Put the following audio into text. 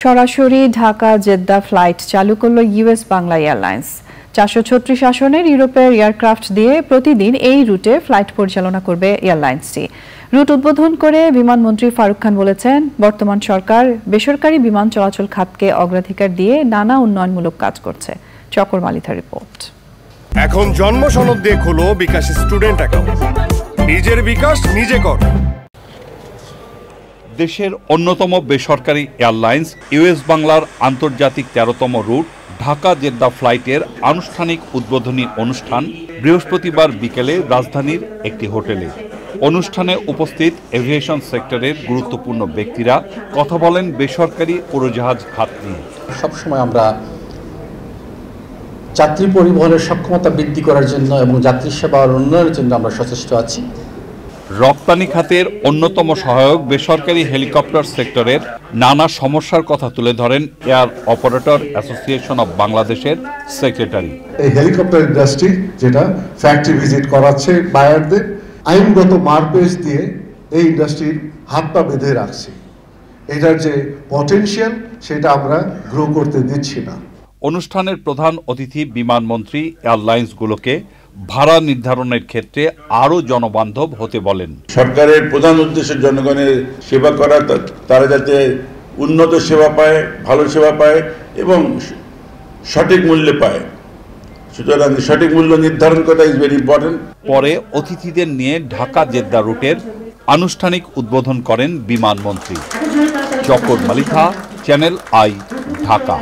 সরাসরি Dhaka Jeddah flight চালু করল ইউএস বাংলা এয়ারলাইন্স। 436 আসনের ইউরোপের এয়ারক্রাফট দিয়ে প্রতিদিন এই রুটে ফ্লাইট পরিচালনা করবে এয়ারলাইন্সটি। রুট উদ্বোধন করে বিমানমন্ত্রী ফারুক খান বলেছেন, বর্তমান সরকার বেসরকারি বিমান চলাচল খাতকে অগ্রাধিকার দিয়ে নানা উন্নয়নমূলক কাজ করছে। চকর মালিথার রিপোর্ট। এখন জন্ম সনদ দিয়ে খোলো বিকাশ স্টুডেন্ট অ্যাকাউন্ট। নিজের বিকাশ নিজে কর। দেশের অন্যতম বেসরকারি এয়ারলাইন্স ইউএস বাংলার আন্তর্জাতিক 13তম রুট ঢাকা জেদ্দা ফ্লাইটের আনুষ্ঠানিক উদ্বোধনী অনুষ্ঠান বৃহস্পতিবার বিকেলে রাজধানীর একটি হোটেলে। অনুষ্ঠানে উপস্থিত এভিয়েশন সেক্টরের গুরুত্বপূর্ণ ব্যক্তিরা কথা বলেন বেসরকারি উড়োজাহাজ খাত নিয়ে। সবসময় আমরা যাত্রী পরিবহনের সক্ষমতা বৃদ্ধি করার জন্য এবং যাত্রী সেবার উন্নয়নের জন্য আমরা সচেষ্ট আছি। রপ্তানি খাতের অন্যতম সহায়ক বেসরকারি হেলিকপ্টার সেক্টরের নানা সমস্যার কথা তুলে ধরেন এয়ার অপারেটর অ্যাসোসিয়েশন অব বাংলাদেশের সেক্রেটারি। এই হেলিকপ্টার ইন্ডাস্ট্রি যেটা ফ্যাক্টরি ভিজিট করাচ্ছে বায়ারদের, আইনগত মারপেচ দিয়ে এই ইন্ডাস্ট্রির হাত পা বেঁধে রাখছে। এটার যে পটেনশিয়াল সেটা আমরা গ্রো করতে দিচ্ছি না। অনুষ্ঠানের প্রধান অতিথি বিমানমন্ত্রী এয়ারলাইন্সগুলোকে ভাড়া নির্ধারণের ক্ষেত্রে আরও জনবান্ধব হতে বলেন। সরকারের প্রধান উদ্দেশ্য জনগণের সেবা করা, তারা যাতে উন্নত সেবা পায়, ভালো সেবা পায় এবং সঠিক মূল্যে পায়। সুতরাং সঠিক মূল্য নির্ধারণ করা ইজ ভেরি ইম্পর্টেন্ট। পরে অতিথিদের নিয়ে ঢাকা জেদ্দা রুটের আনুষ্ঠানিক উদ্বোধন করেন বিমানমন্ত্রী। চকর মালিথা, চ্যানেল আই, ঢাকা।